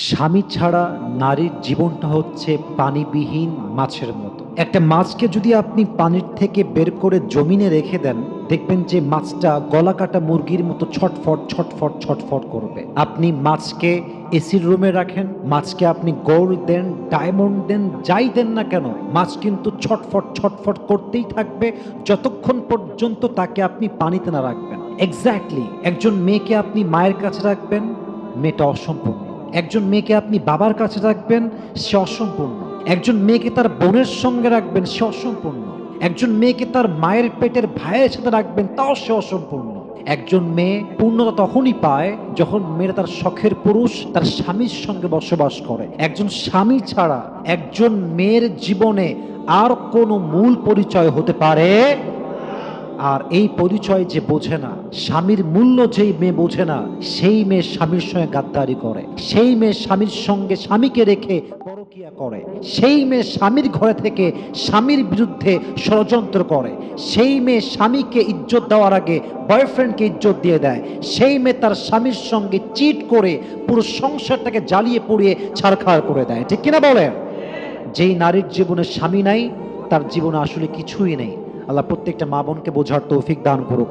স্বামী ছাড়া নারীর জীবনটা হচ্ছে পানিবিহীন মাছের মতো। একটা মাছকে যদি আপনি পানির থেকে বের করে জমিনে রেখে দেন, দেখবেন যে মাছটা গলাকাটা মুরগির মতো ছটফট, ছটফট, ছটফট করবে। আপনি মাছকে এসির রুমে রাখেন, মাছকে আপনি গোল্ড দেন, ডায়মন্ড দেন, যাই দেন না কেন, মাছ কিন্তু ছটফট, ছটফট করতেই থাকবে যতক্ষণ পর্যন্ত তাকে আপনি পানিতে না রাখবেন। এক্সাক্টলি একজন মেয়েকে আপনি মায়ের কাছে রাখবেন, মেয়েটা অসম্পূর্ণ। একজন মেয়েকে আপনি বাবার কাছে রাখবেন, সে অসম্পূর্ণ। একজন মেয়েকে তার বোনের সঙ্গে রাখবেন, সে অসম্পূর্ণ। একজন মেয়েকে তার মায়ের পেটের ভাইয়ের সাথে রাখবেন, তাও সে অসম্পূর্ণ। একজন মেয়ে পূর্ণতা তখনই পায় যখন মেয়েরা তার শখের পুরুষ তার স্বামীর সঙ্গে বসবাস করে। একজন স্বামী ছাড়া একজন মেয়ের জীবনে আর কোনো মূল পরিচয় হতে পারে। আর এই পরিচয় যে বোঝে না, স্বামীর মূল্য যেই মেয়ে বোঝে না, সেই মেয়ে স্বামীর সঙ্গে গাদ্দারি করে, সেই মেয়ে স্বামীর সঙ্গে স্বামীকে রেখে পরকিয়া করে, সেই মেয়ে স্বামীর ঘরে থেকে স্বামীর বিরুদ্ধে ষড়যন্ত্র করে, সেই মেয়ে স্বামীকে ইজ্জত দেওয়ার আগে বয়ফ্রেন্ডকে ইজ্জত দিয়ে দেয়, সেই মেয়ে তার স্বামীর সঙ্গে চিট করে পুরো সংসারটাকে জ্বালিয়ে পুড়িয়ে ছারখার করে দেয়। ঠিক কিনা বলেন? যেই নারীর জীবনে স্বামী নাই, তার জীবনে আসলে কিছুই নেই। আল্লাহ প্রত্যেকটা মা বোনকে বোঝার তৌফিক দান করুক।